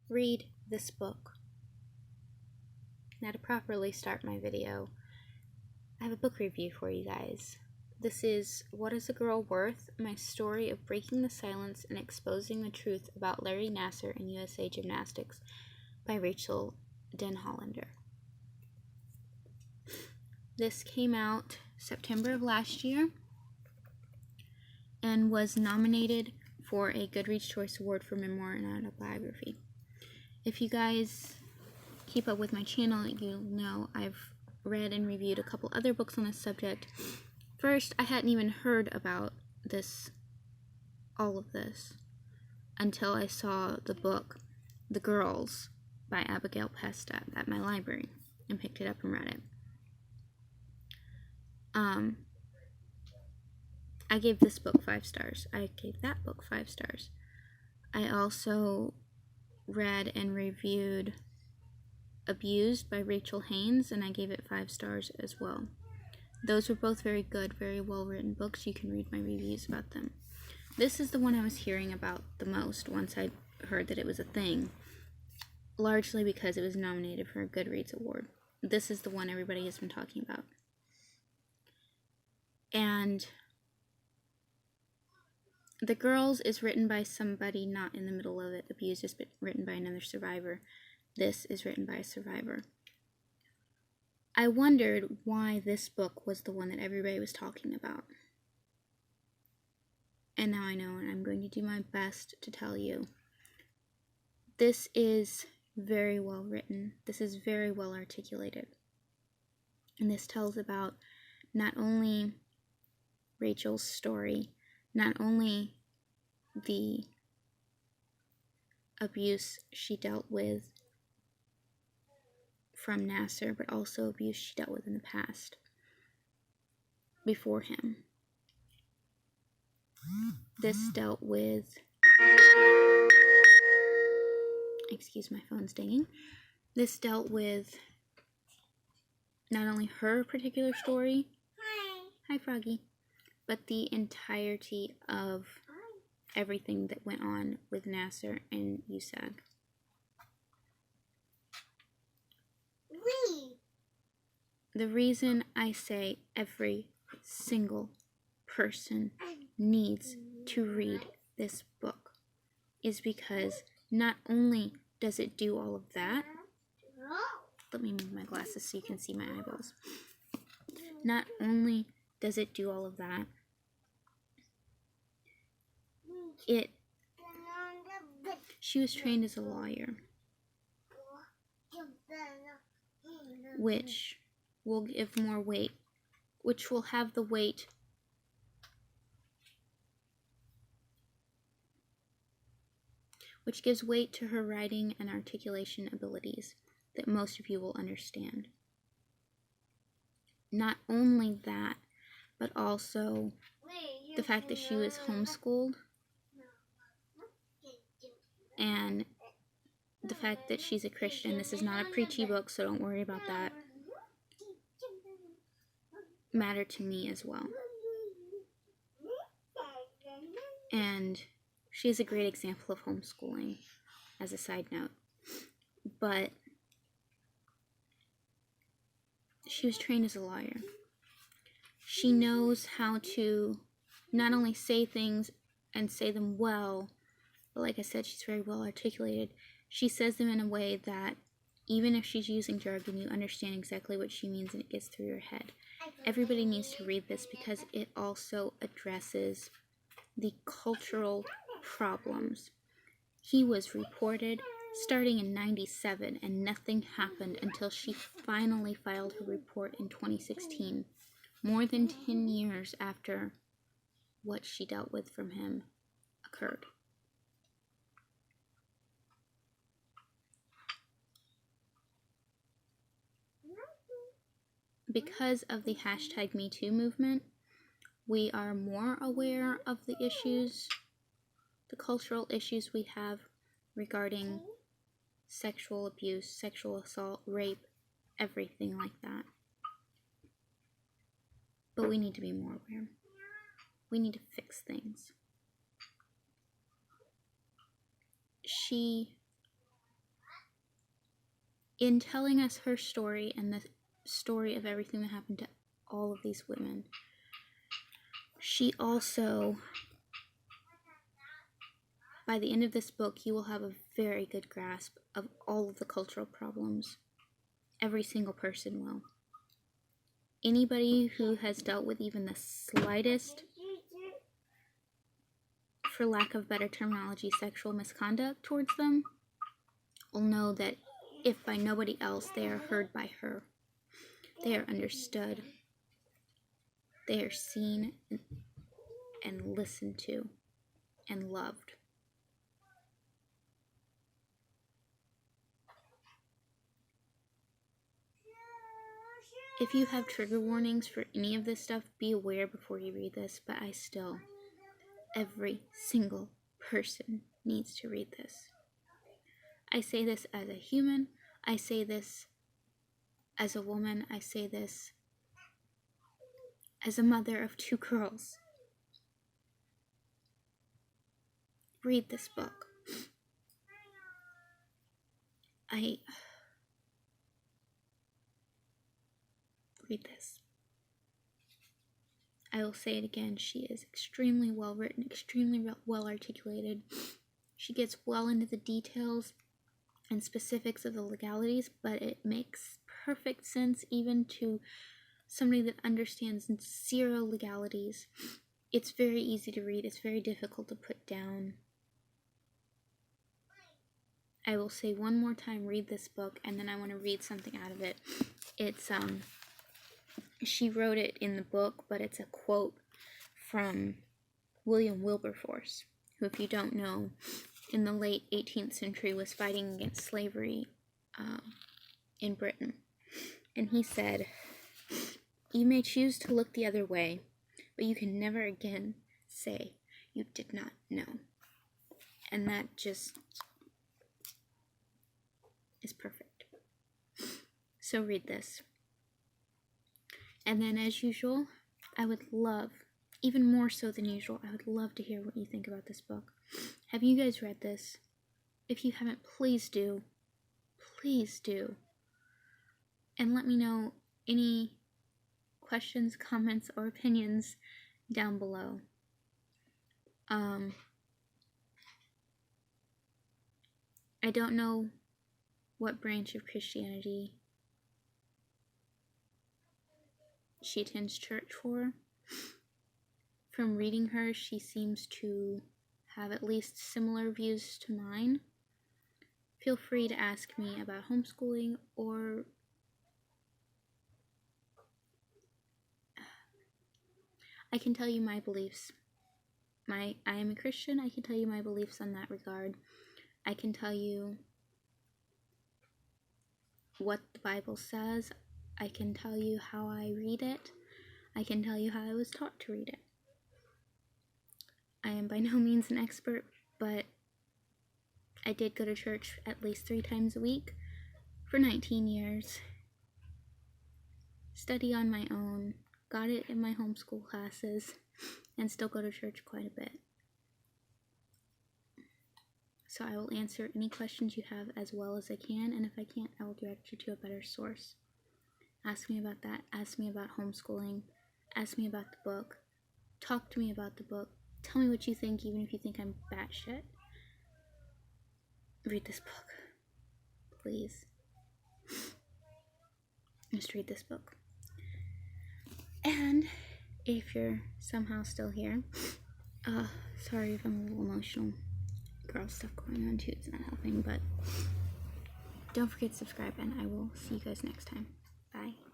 read this book. Now, to properly start my video, I have a book review for you guys. This is What is a Girl Worth? My Story of Breaking the Silence and Exposing the Truth About Larry Nassar and USA Gymnastics by Rachael Denhollander. This came out September of last year and was nominated for a Goodreads Choice Award for Memoir and Autobiography. If you guys keep up with my channel, you'll know I've read and reviewed a couple other books on this subject. First, I hadn't even heard about all of this, until I saw the book, The Girls, by Abigail Pesta at my library, and picked it up and read it. I gave this book 5 stars. I gave that book 5 stars. I also read and reviewed Abused by Rachel Haynes, and I gave it 5 stars as well. Those were both very good, very well written books. You can read my reviews about them. This is the one I was hearing about the most once I heard that it was a thing, largely because it was nominated for a Goodreads award. This is the one everybody has been talking about. And The Girls is written by somebody not in the middle of it. Abused is written by another survivor. This is written by a survivor. I wondered why this book was the one that everybody was talking about. And now I know, and I'm going to do my best to tell you. This is very well written. This is very well articulated. And this tells about not only Rachel's story, not only the abuse she dealt with from Nassar, but also abuse she dealt with in the past before him. This dealt with, excuse my phone's dinging. This dealt with not only her particular story, hi Froggy, but the entirety of everything that went on with Nassar and USAG. The reason I say every single person needs to read this book is because not only does it do all of that, let me move my glasses so you can see my eyeballs. Not only does it do all of that, she was trained as a lawyer, which will give more weight, which will have the weight which gives weight to her writing and articulation abilities that most of you will understand. Not only that, but also the fact that she was homeschooled, and the fact that she's a Christian. This is not a preachy book, so don't worry about that. Matter to me as well. And she is a great example of homeschooling, as a side note. But she was trained as a lawyer. She knows how to not only say things and say them well, but like I said, she's very well articulated. She says them in a way that even if she's using jargon, you understand exactly what she means and it gets through your head. Everybody needs to read this because it also addresses the cultural problems. He was reported starting in '97, and nothing happened until she finally filed her report in 2016, more than 10 years after what she dealt with from him occurred. Because of the hashtag #MeToo movement, we are more aware of the issues, the cultural issues we have regarding sexual abuse, sexual assault, rape, everything like that. But we need to be more aware. We need to fix things. She in telling us her story and the story of everything that happened to all of these women, she also, by the end of this book, you will have a very good grasp of all of the cultural problems. Every single person will. Anybody who has dealt with even the slightest, for lack of better terminology, sexual misconduct towards them, will know that if by nobody else, they are heard by her. They are understood. They are seen and listened to and loved. If you have trigger warnings for any of this stuff, be aware before you read this, but every single person needs to read this. I say this as a human, I say this as a woman, I say this as a mother of 2 girls. Read this book. Read this. I will say it again, she is extremely well written, extremely well articulated. She gets well into the details and specifics of the legalities, but it makes perfect sense even to somebody that understands 0 legalities. It's very easy to read, it's very difficult to put down. I will say one more time, read this book, and then I want to read something out of it. It's, she wrote it in the book, but it's a quote from William Wilberforce, who, if you don't know, in the late 18th century was fighting against slavery in Britain. And he said, "You may choose to look the other way, but you can never again say you did not know." And that just is perfect. So read this. And then, as usual, I would love, even more so than usual, I would love to hear what you think about this book. Have you guys read this? If you haven't, please do. Please do. And let me know any questions, comments, or opinions down below. I don't know what branch of Christianity she attends church for. From reading her, she seems to have at least similar views to mine. Feel free to ask me about homeschooling, or I can tell you my beliefs. I am a Christian, I can tell you my beliefs on that regard. I can tell you what the Bible says. I can tell you how I read it. I can tell you how I was taught to read it. I am by no means an expert, but I did go to church at least 3 times a week for 19 years. Study on my own, got it in my homeschool classes, and still go to church quite a bit. So I will answer any questions you have as well as I can, and if I can't, I will direct you to a better source. Ask me about that, ask me about homeschooling, ask me about the book, talk to me about the book, tell me what you think, even if you think I'm batshit. Read this book, please. Just read this book. And if you're somehow still here, sorry if I'm a little emotional. Girl stuff going on too, it's not helping, but don't forget to subscribe, and I will see you guys next time. Bye.